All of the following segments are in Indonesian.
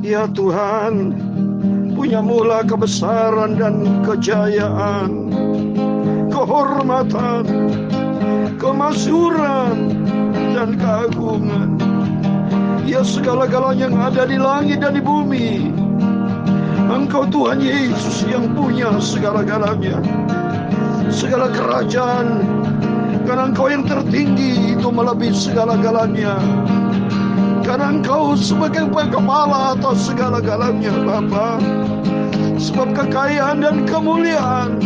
Ya Tuhan, punya mula kebesaran dan kejayaan, kehormatan, kemasyhuran, dan keagungan. Ya segala-galanya yang ada di langit dan di bumi, Engkau Tuhan Yesus yang punya segala-galanya, segala kerajaan. Karena Engkau yang tertinggi itu melebihi segala-galanya. Karena Engkau sebagai kepala atas segala-galanya Bapa. Sebab kekayaan dan kemuliaan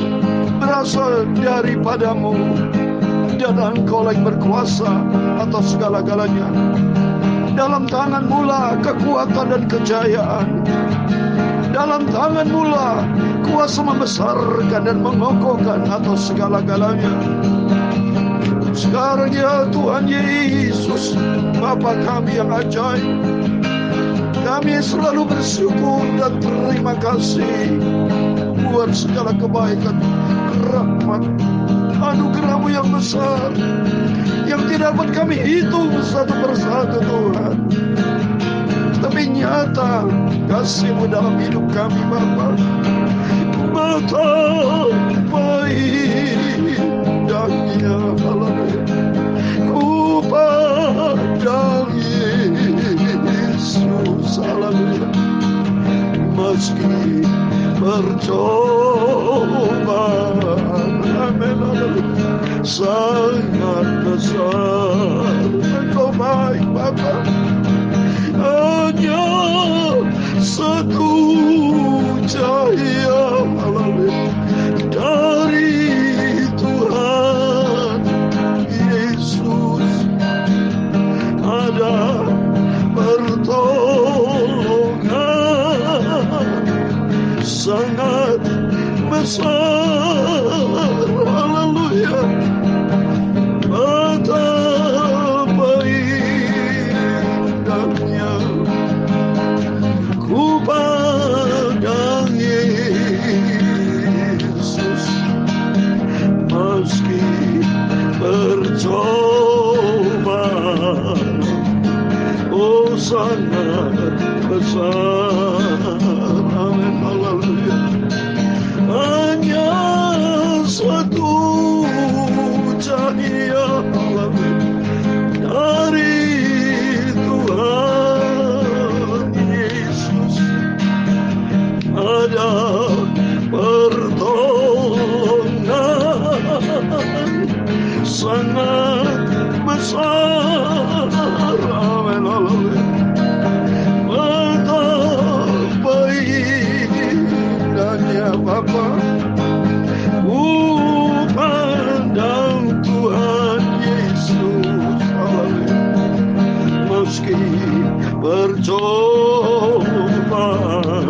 berasal daripadamu, dan Engkau lagi berkuasa atas segala-galanya. Dalam tangan mula kekuatan dan kejayaan. Dalam tangan mula kuasa membesarkan dan mengokohkan atas segala-galanya. Sekarang ya Tuhan Yesus, Bapa kami yang ajaib, kami selalu bersyukur dan terima kasih buat segala kebaikan, rahmat, anugerah-Mu yang besar, yang tidak dapat kami hitung satu persatu Tuhan. Tapi nyata kasih-Mu dalam hidup kami Bapa. Betapa indahnya ku pandang Yesus, haleluya. Meski percobaan, amin, haleluya, sangat besar, Engkau baik Bapa. Hanya satu cahaya, haleluya, dari Tuhan Yesus, ada pertolongan sangat besar, haleluya. Betapa indahnya ku pandang Yesus, meski percobaan, oh sangat besar, amin, haleluya. Hanya satu cahaya, haleluya, dari Tuhan Yesus, ada pertolongan sangat besar, amin, haleluya. Betapa indahnya Bapa, ku pandang Tuhan Yesus, haleluya. Meski percobaan,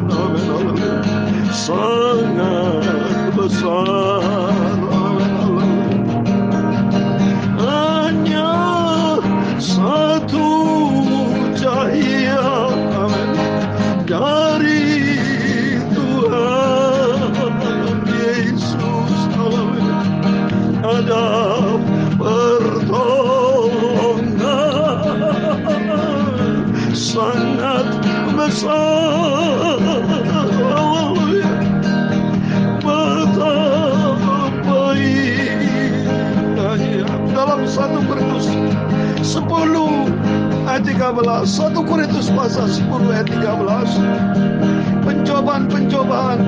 amin, haleluya, sangat besar, amin, haleluya. Hanya satu cahaya, amin, dari Tuhan Yesus, haleluya, ada pertolongan sangat besar, haleluya. Betapa indahnya. Dalam 1 Korintus 10 ayat 13, 1 Korintus pasal 10 ayat 13, pencobaan-pencobaan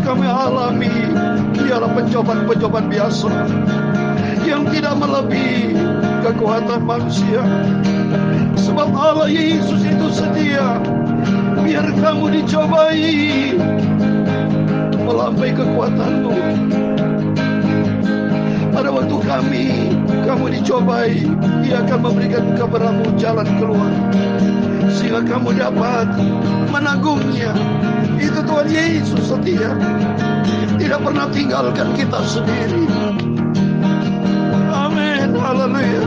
kami alami ialah pencobaan-pencobaan biasa yang tidak melebihi kekuatan manusia. Sebab Allah Yesus itu setia biar kamu dicobai melampaui kekuatanmu. Pada waktu kamu dicobai, Dia akan memberikan kepadamu jalan keluar sehingga kamu dapat menanggungnya. Itu Tuhan Yesus setia, tidak pernah tinggalkan kita sendiri. Amin, haleluya.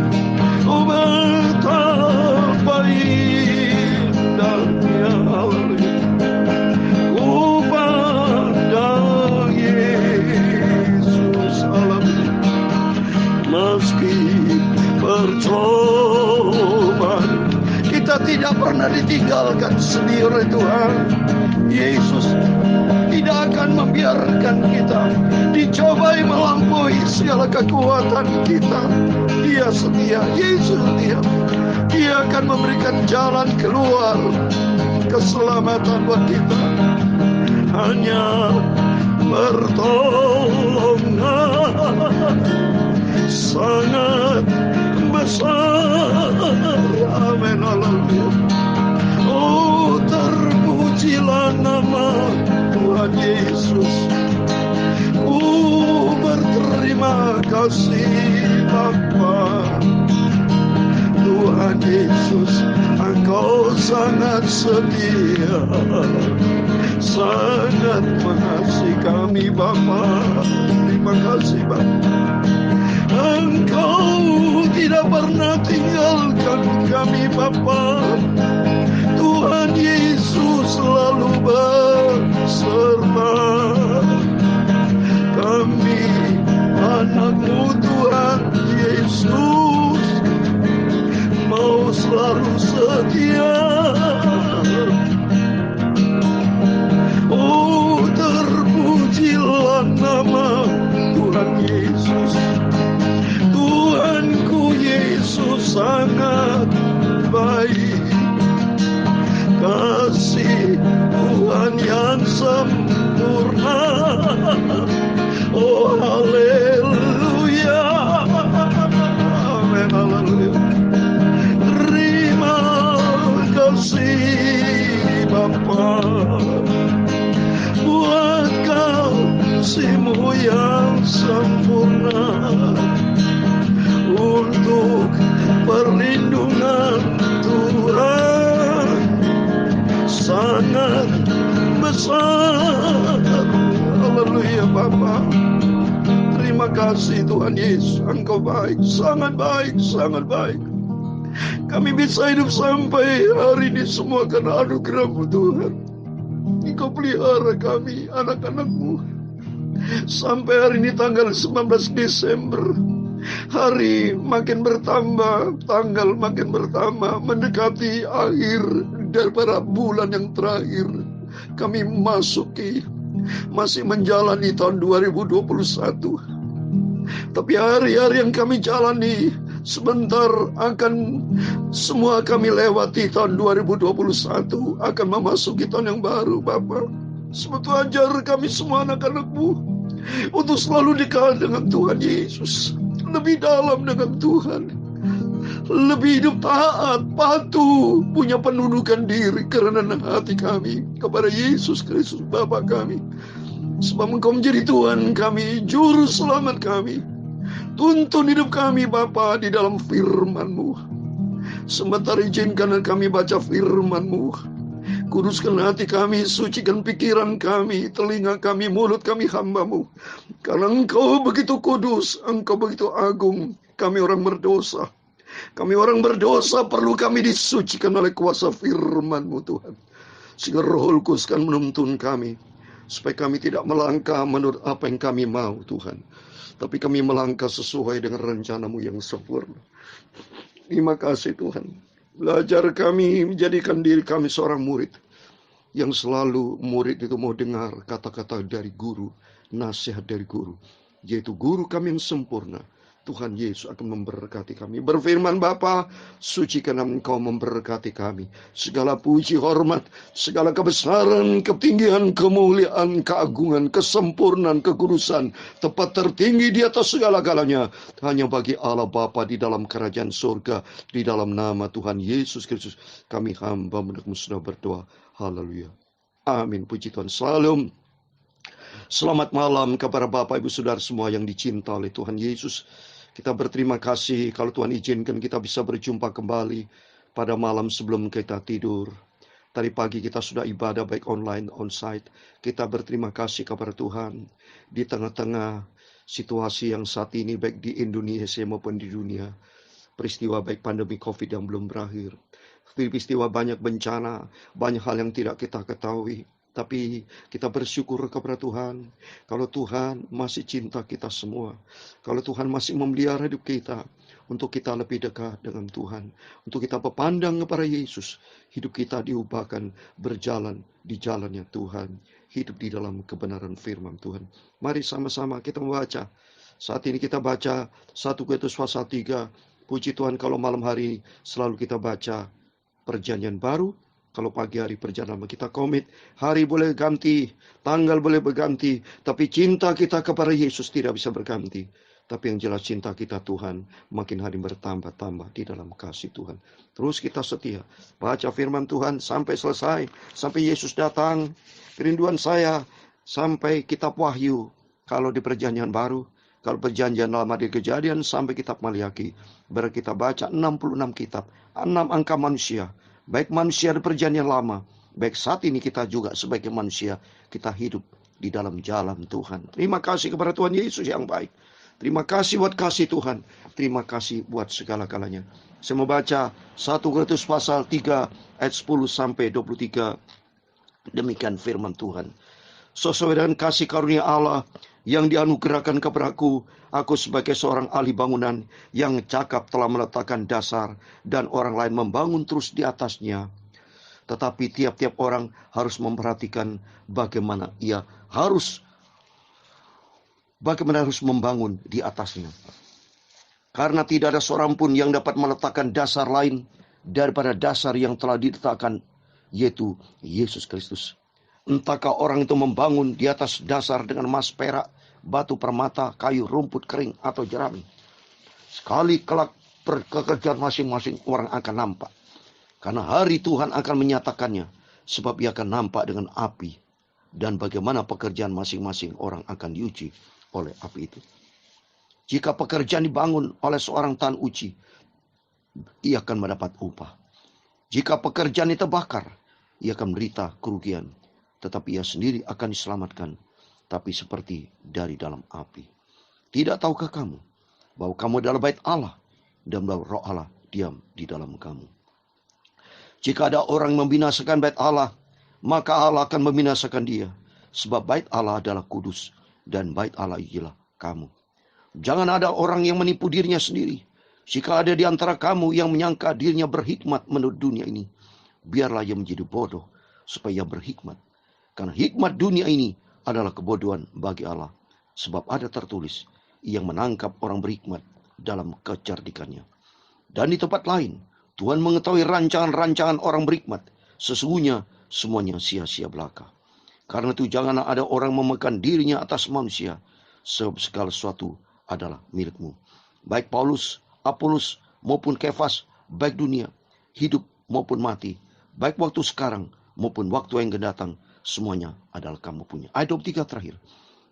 Oh, betapa indahnya, haleluya, ku pandang Yesus, haleluya. Meski percobaan, kita tidak pernah ditinggalkan sendiri Tuhan. Yesus tidak akan membiarkan kita dicobai melampaui segala kekuatan kita. Dia setia, Yesus setia. Dia akan memberikan jalan keluar keselamatan buat kita. Hanya pertolongan sangat besar. Amin, haleluya. Oh, terpujilah nama Tuhan Yesus. Berterima kasih Bapa. Tuhan Yesus, Engkau sangat setia, sangat mengasihi kami Bapa. Terima kasih Bapa. Engkau tidak pernah tinggalkan kami Bapa. Tuhan Yesus selalu beserta kami, anak-Mu Tuhan Yesus, mau selalu setia. Oh, terpujilah nama Tuhan Yesus. Tuhanku Yesus sangat baik. Kasih Tuhan yang sempurna. Oh, haleluya. Amin, haleluya. Terima kasih Bapa buat kasih-Mu yang sempurna, untuk perlindungan Tuhan sangat besar. Haleluya Bapa. Terima kasih Tuhan Yesus. Engkau baik, sangat baik, sangat baik. Kami bisa hidup sampai hari ini semua karena anugerah-Mu Tuhan. Engkau pelihara kami, anak-anak-Mu. Sampai hari ini tanggal 19 Desember. Hari makin bertambah, tanggal makin bertambah, mendekati akhir daripada bulan yang terakhir. Kami masuki, masih menjalani tahun 2021. Tapi hari-hari yang kami jalani, sebentar akan semua kami lewati tahun 2021, akan memasuki tahun yang baru Bapa. Sebab ajar kami semua anak-anak-Mu untuk selalu dekat dengan Tuhan Yesus, lebih dalam dengan Tuhan, lebih hidup taat, patuh, punya penundukan diri, kerendahan hati kami kepada Yesus Kristus Bapa kami. Sebab Engkau menjadi Tuhan kami, juru selamat kami. Tuntun hidup kami Bapa di dalam firman-Mu. Sebentar izinkan kami baca firman-Mu. Kuduskan hati kami, sucikan pikiran kami, telinga kami, mulut kami hamba-Mu. Karena Engkau begitu kudus, Engkau begitu agung. Kami orang berdosa. Kami orang berdosa, perlu kami disucikan oleh kuasa firman-Mu Tuhan. Sehingga Roh Kudus kan menuntun kami, supaya kami tidak melangkah menurut apa yang kami mau Tuhan, tapi kami melangkah sesuai dengan rencana-Mu yang sempurna. Terima kasih Tuhan. Belajar kami, menjadikan diri kami seorang murid, yang selalu murid itu mau dengar kata-kata dari guru, nasihat dari guru, yaitu guru kami yang sempurna. Tuhan Yesus akan memberkati kami. Berfirman Bapa, sucikan Engkau memberkati kami. Segala puji, hormat, segala kebesaran, ketinggian, kemuliaan, keagungan, kesempurnaan, kekudusan, tempat tertinggi di atas segala-galanya hanya bagi Allah Bapa di dalam kerajaan surga. Di dalam nama Tuhan Yesus Kristus kami hamba mendengar sudah berdoa. Haleluya. Amin. Puji Tuhan. Shalom. Selamat malam kepada Bapak Ibu Saudara semua yang dicinta oleh Tuhan Yesus. Kita berterima kasih kalau Tuhan izinkan kita bisa berjumpa kembali pada malam sebelum kita tidur. Tadi pagi kita sudah ibadah baik online, onsite. Kita berterima kasih kepada Tuhan di tengah-tengah situasi yang saat ini baik di Indonesia maupun di dunia. Peristiwa baik pandemi COVID yang belum berakhir. Peristiwa banyak bencana, banyak hal yang tidak kita ketahui. Tapi kita bersyukur kepada Tuhan. Kalau Tuhan masih cinta kita semua. Kalau Tuhan masih memelihara hidup kita. untuk kita lebih dekat dengan Tuhan, untuk kita berpandang kepada Yesus. Hidup kita diubahkan berjalan di jalannya Tuhan, hidup di dalam kebenaran firman Tuhan. Mari sama-sama kita membaca. Saat ini kita baca 1 Korintus pasal 3. Puji Tuhan kalau malam hari selalu kita baca perjanjian baru. Kalau pagi hari perjalanan kita komit, hari boleh ganti, tanggal boleh berganti, tapi cinta kita kepada Yesus tidak bisa berganti. Tapi yang jelas cinta kita Tuhan makin hari bertambah-tambah di dalam kasih Tuhan. Terus kita setia, baca firman Tuhan sampai selesai, sampai Yesus datang. Kerinduan saya sampai kitab Wahyu, kalau di perjanjian baru, kalau perjanjian lama di Kejadian sampai kitab Maliaki. Berarti kita baca 66 kitab, 6 angka manusia. Baik manusia di perjanjian lama, baik saat ini kita juga sebagai manusia, kita hidup di dalam jalan Tuhan. Terima kasih kepada Tuhan Yesus yang baik. Terima kasih buat kasih Tuhan. Terima kasih buat segala-galanya. Saya mau baca 1 Korintus pasal 3 ayat 10 sampai 23. Demikian firman Tuhan. Sesuai dengan kasih karunia Allah yang dianugerahkan kepadaku, aku sebagai seorang ahli bangunan yang cakap telah meletakkan dasar dan orang lain membangun terus di atasnya. Tetapi tiap-tiap orang harus memperhatikan bagaimana harus membangun di atasnya. Karena tidak ada seorang pun yang dapat meletakkan dasar lain daripada dasar yang telah diletakkan, yaitu Yesus Kristus. Entahkah orang itu membangun di atas dasar dengan emas, perak, batu permata, kayu, rumput kering, atau jerami. Sekali kelak pekerjaan masing-masing orang akan nampak. Karena hari Tuhan akan menyatakannya. Sebab ia akan nampak dengan api. Dan bagaimana pekerjaan masing-masing orang akan diuji oleh api itu. Jika pekerjaan dibangun oleh seorang tahan uji, ia akan mendapat upah. Jika pekerjaan itu terbakar, ia akan menderita kerugian. Tetapi ia sendiri akan diselamatkan, tapi seperti dari dalam api. Tidak tahukah kamu bahwa kamu adalah bait Allah dan bahwa Roh Allah diam di dalam kamu? Jika ada orang membinasakan bait Allah, maka Allah akan membinasakan dia. Sebab bait Allah adalah kudus dan bait Allah ialah kamu. Jangan ada orang yang menipu dirinya sendiri. Jika ada di antara kamu yang menyangka dirinya berhikmat menurut dunia ini, biarlah ia menjadi bodoh supaya berhikmat. Karena hikmat dunia ini adalah kebodohan bagi Allah. Sebab ada tertulis, yang menangkap orang berhikmat dalam kecerdikannya. Dan di tempat lain, Tuhan mengetahui rancangan-rancangan orang berhikmat. Sesungguhnya semuanya sia-sia belaka. Karena itu janganlah ada orang memegang dirinya atas manusia. Sebab segala sesuatu adalah milikmu. Baik Paulus, Apolos maupun Kefas, baik dunia, hidup maupun mati, baik waktu sekarang maupun waktu yang akan datang, semuanya adalah kamu punya. Ayat 23 terakhir.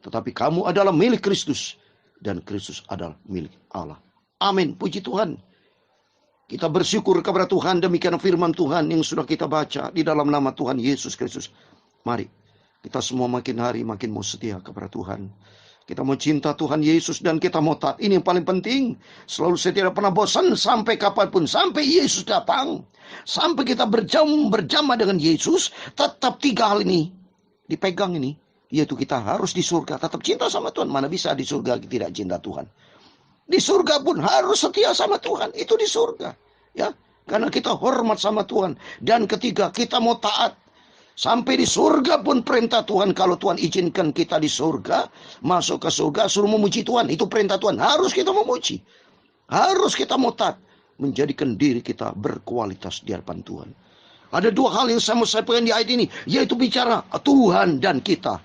Tetapi kamu adalah milik Kristus. Dan Kristus adalah milik Allah. Amin. Puji Tuhan. Kita bersyukur kepada Tuhan. Demikian firman Tuhan yang sudah kita baca di dalam nama Tuhan Yesus Kristus. Mari. Kita semua makin hari makin mau setia kepada Tuhan. Kita mau cinta Tuhan Yesus dan kita mau taat. Ini yang paling penting. Selalu saya tidak pernah bosan sampai kapanpun. Sampai Yesus datang. Sampai kita berjamaah dengan Yesus. Tetap 3 hal ini dipegang ini. Yaitu kita harus di surga. Tetap cinta sama Tuhan. Mana bisa di surga tidak cinta Tuhan. Di surga pun harus setia sama Tuhan. Itu di surga. Ya, karena kita hormat sama Tuhan. Dan ketiga, kita mau taat. Sampai di surga pun perintah Tuhan. Kalau Tuhan izinkan kita di surga, masuk ke surga, suruh memuji Tuhan. Itu perintah Tuhan. Harus kita memuji. Harus kita mau taat. Menjadikan diri kita berkualitas di hadapan Tuhan. Ada 2 hal yang saya mau sampaikan di ayat ini. Yaitu bicara Tuhan dan kita.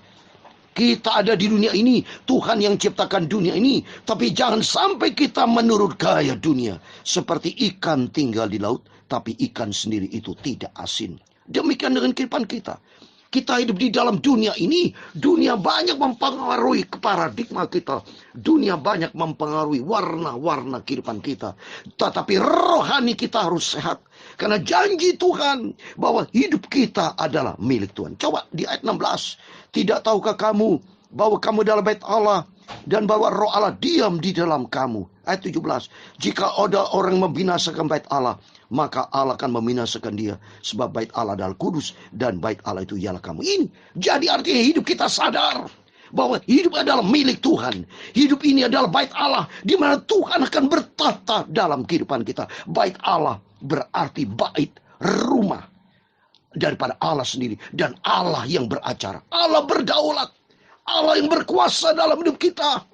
Kita ada di dunia ini. Tuhan yang ciptakan dunia ini. Tapi jangan sampai kita menurut gaya dunia. Seperti ikan tinggal di laut. Tapi ikan sendiri itu tidak asin. Demikian dengan kehidupan kita. Kita hidup di dalam dunia ini. Dunia banyak mempengaruhi paradigma kita. Dunia banyak mempengaruhi warna-warna kehidupan kita. Tetapi rohani kita harus sehat. Karena janji Tuhan bahwa hidup kita adalah milik Tuhan. Coba di ayat 16. Tidak tahukah kamu bahwa kamu adalah bait Allah dan bahwa Roh Allah diam di dalam kamu. Ayat 17. Jika ada orang membinasakan bait Allah, maka Allah akan membinasakan dia. Sebab bait Allah adalah kudus dan bait Allah itu ialah kamu. Ini jadi artinya hidup kita sadar bahwa hidup adalah milik Tuhan. Hidup ini adalah bait Allah, di mana Tuhan akan bertata dalam kehidupan kita. Bait Allah berarti bait, rumah daripada Allah sendiri. Dan Allah yang beracara, Allah berdaulat, Allah yang berkuasa dalam hidup kita.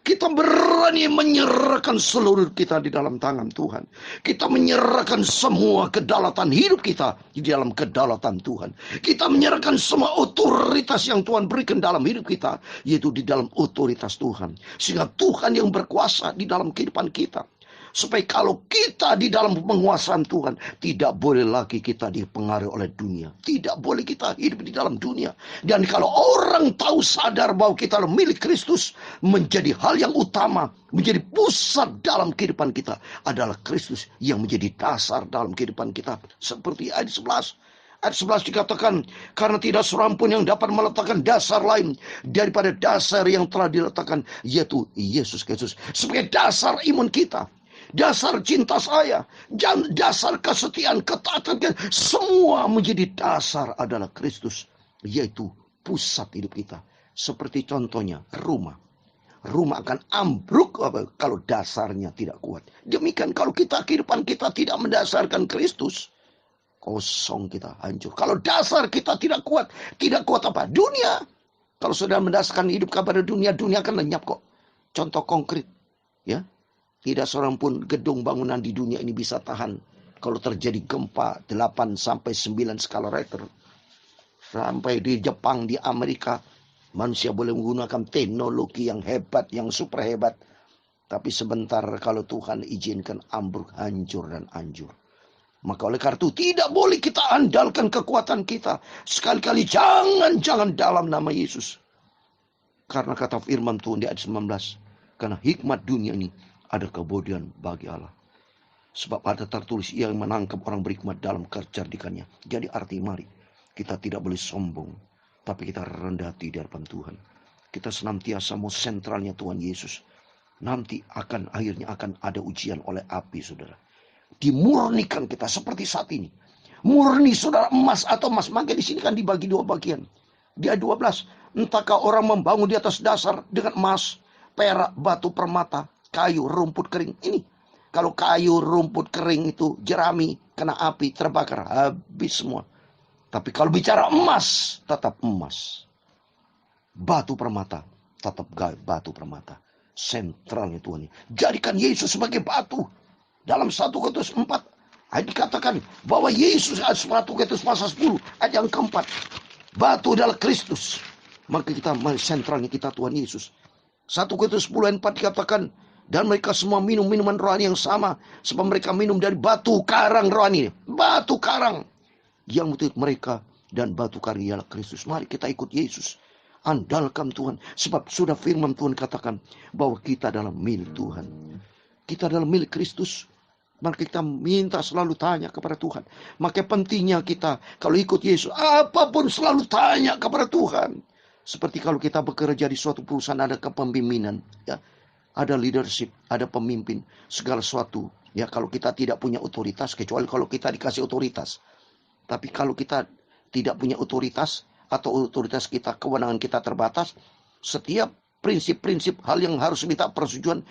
Kita berani menyerahkan seluruh kita di dalam tangan Tuhan. Kita menyerahkan semua kedaulatan hidup kita di dalam kedaulatan Tuhan. Kita menyerahkan semua otoritas yang Tuhan berikan dalam hidup kita, yaitu di dalam otoritas Tuhan. Sehingga Tuhan yang berkuasa di dalam kehidupan kita. Supaya kalau kita di dalam penguasaan Tuhan, tidak boleh lagi kita dipengaruhi oleh dunia. Tidak boleh kita hidup di dalam dunia. Dan kalau orang tahu sadar bahwa kita adalah milik Kristus, menjadi hal yang utama, menjadi pusat dalam kehidupan kita adalah Kristus yang menjadi dasar dalam kehidupan kita. Seperti ayat 11. Ayat 11 dikatakan, karena tidak seorang pun yang dapat meletakkan dasar lain daripada dasar yang telah diletakkan, yaitu Yesus Kristus. Sebagai dasar iman kita, dasar cinta saya, dasar kesetiaan, ketaatan, semua menjadi dasar adalah Kristus, yaitu pusat hidup kita. Seperti contohnya rumah. Rumah akan ambruk kalau dasarnya tidak kuat. Demikian kalau kehidupan kita tidak mendasarkan Kristus, kosong kita, hancur. Kalau dasar kita tidak kuat apa? Dunia. Kalau sudah mendasarkan hidup kepada dunia, dunia akan lenyap kok. Contoh konkret, ya. Tidak seorang pun gedung bangunan di dunia ini bisa tahan kalau terjadi gempa 8 sampai 9 skala Richter. Sampai di Jepang, di Amerika, manusia boleh menggunakan teknologi yang hebat, yang super hebat. Tapi sebentar kalau Tuhan izinkan, ambruk, hancur dan anjur. Maka oleh karena itu tidak boleh kita andalkan kekuatan kita. Sekali-kali jangan dalam nama Yesus. Karena kata firman Tuhan di ayat 19. Karena hikmat dunia ini ada kebodohan bagi Allah. Sebab ada tertulis, ia yang menangkap orang berhikmat dalam kecerdikannya. Jadi arti mari, kita tidak boleh sombong, tapi kita rendah hati di hadapan Tuhan. Kita senantiasa mau sentralnya Tuhan Yesus. Nanti akhirnya akan ada ujian oleh api, saudara. Dimurnikan kita seperti saat ini. Murni, saudara, emas atau emas. Maka di sini kan dibagi dua bagian. Di ayat 12, entahkah orang membangun di atas dasar dengan emas, perak, batu, permata, kayu, rumput kering. Ini kalau kayu, rumput kering itu jerami, kena api, terbakar, habis semua. Tapi kalau bicara emas, tetap emas. Batu permata, tetap batu permata. Sentralnya Tuhan. Jadikan Yesus sebagai batu. Dalam 1 Korintus 4 ayat dikatakan bahwa Yesus, 1 Korintus pasal 10 ayat yang keempat, batu adalah Kristus. Maka kita sentralnya kita Tuhan Yesus. 1 Korintus 10 ayat 4 dikatakan, dan mereka semua minum minuman rohani yang sama, sebab mereka minum dari batu karang rohani. Batu karang yang betul mereka, dan batu karang ialah Kristus. Mari kita ikut Yesus, andalkan Tuhan, sebab sudah firman Tuhan katakan bahwa kita adalah milik Tuhan. Kita adalah milik Kristus. Maka kita minta selalu tanya kepada Tuhan. Maka pentingnya kita kalau ikut Yesus, apapun selalu tanya kepada Tuhan. Seperti kalau kita bekerja di suatu perusahaan, ada kepemimpinan, ya. Ada leadership, ada pemimpin, segala sesuatu. Ya, kalau kita tidak punya otoritas, kecuali kalau kita dikasih otoritas. Tapi kalau kita tidak punya otoritas, atau otoritas kita, kewenangan kita terbatas, setiap prinsip-prinsip hal yang harus minta persetujuan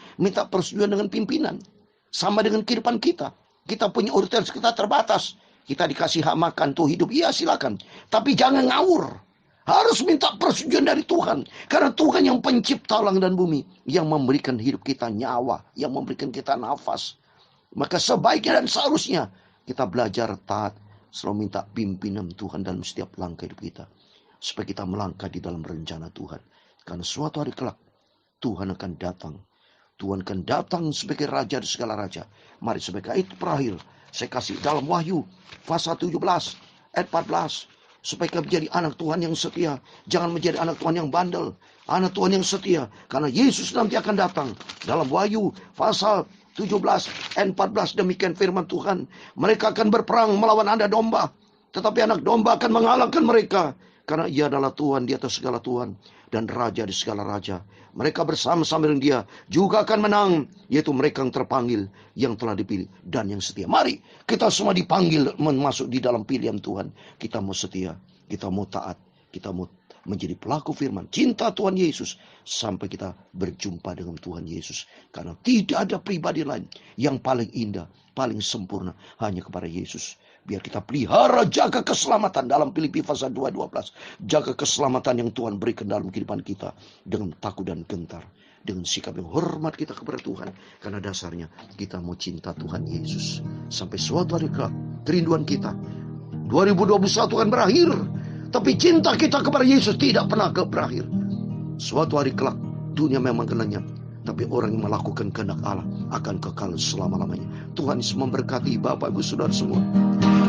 dengan pimpinan. Sama dengan kehidupan kita. Kita punya otoritas, kita terbatas. Kita dikasih hak makan, tuh hidup, iya silakan. Tapi jangan ngawur. Harus minta persetujuan dari Tuhan. Karena Tuhan yang pencipta langit dan bumi. Yang memberikan hidup kita nyawa. Yang memberikan kita nafas. Maka sebaiknya dan seharusnya kita belajar taat. Selalu minta pimpinan Tuhan dalam setiap langkah hidup kita. Supaya kita melangkah di dalam rencana Tuhan. Karena suatu hari kelak Tuhan akan datang. Tuhan akan datang sebagai raja di segala raja. Mari sebagai itu terakhir. Saya kasih dalam Wahyu pasal 17 ayat 14. Supaya kita menjadi anak Tuhan yang setia. Jangan menjadi anak Tuhan yang bandel. Anak Tuhan yang setia. Karena Yesus nanti akan datang. Dalam Wahyu pasal 17 ayat 14. Demikian firman Tuhan. Mereka akan berperang melawan anak domba. Tetapi anak domba akan mengalahkan mereka. Karena ia adalah Tuhan di atas segala Tuhan. Dan raja di segala raja. Mereka bersama-sama dengan dia juga akan menang. Yaitu mereka yang terpanggil, yang telah dipilih, dan yang setia. Mari kita semua dipanggil masuk di dalam pilihan Tuhan. Kita mau setia, kita mau taat, kita mau menjadi pelaku firman, cinta Tuhan Yesus, sampai kita berjumpa dengan Tuhan Yesus. Karena tidak ada pribadi lain yang paling indah, paling sempurna, hanya kepada Yesus. Biar kita pelihara, jaga keselamatan dalam Filipi pasal 2:12. Jaga keselamatan yang Tuhan berikan dalam kehidupan kita dengan takut dan gentar. Dengan sikap yang hormat kita kepada Tuhan. Karena dasarnya kita mau cinta Tuhan Yesus. Sampai suatu hari kelak, kerinduan kita 2021 akan berakhir. Tapi cinta kita kepada Yesus tidak pernah berakhir. Suatu hari kelak, dunia memang akan lenyap. Tapi orang yang melakukan kehendak Allah akan kekal selama-lamanya. Tuhan Yesus memberkati Bapak Ibu Saudara semua.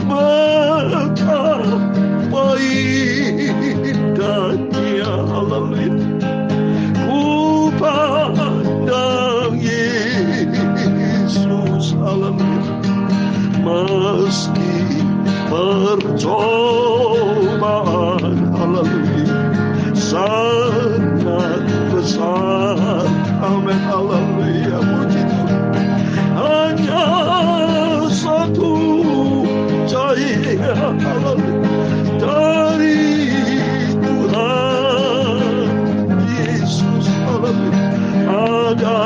Betapa indahnya, haleluya, ku pandang Yesus, haleluya. Meski percobaan, haleluya, sangat besar, amin, haleluya, puji Tuhan. Hanya satu cahaya, haleluya, dari Tuhan Yesus, haleluya, ada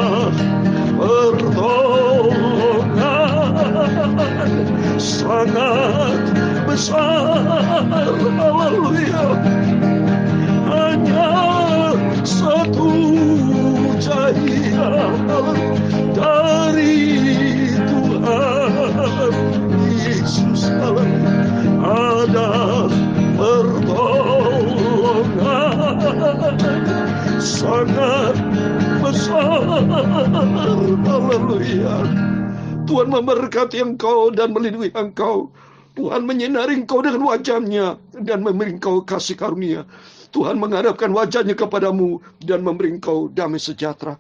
pertolongan sangat besar, haleluya. Hanya satu cahaya dari Tuhan Yesus, haleluya, ada pertolongan sangat besar, haleluya. Tuhan memberkati engkau dan melindungi engkau. Tuhan menyinari engkau dengan wajah-Nya dan memberi engkau kasih karunia. Tuhan menghadapkan wajah-Nya kepadamu dan memberi engkau damai sejahtera.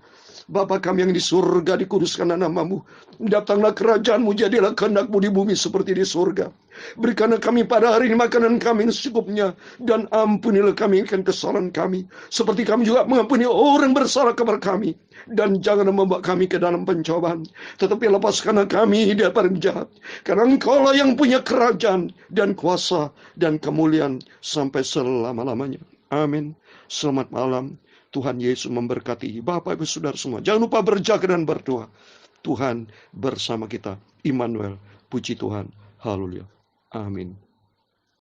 Bapa kami yang di surga, dikuduskanlah nama-Mu. Datanglah kerajaan-Mu, jadilah kehendak-Mu di bumi seperti di surga. Berikanlah kami pada hari ini makanan kami yang secukupnya, dan ampunilah kami akan kesalahan kami, seperti kami juga mengampuni orang bersalah kepada kami. Dan janganlah membawa kami ke dalam pencobaan, tetapi lepaskanlah kami daripada jahat. Karena Engkaulah yang punya kerajaan dan kuasa dan kemuliaan sampai selama-lamanya. Amin. Selamat malam. Tuhan Yesus memberkati Bapak Ibu Saudara semua. Jangan lupa berjaga dan berdoa. Tuhan bersama kita. Immanuel. Puji Tuhan. Haleluya. Amin.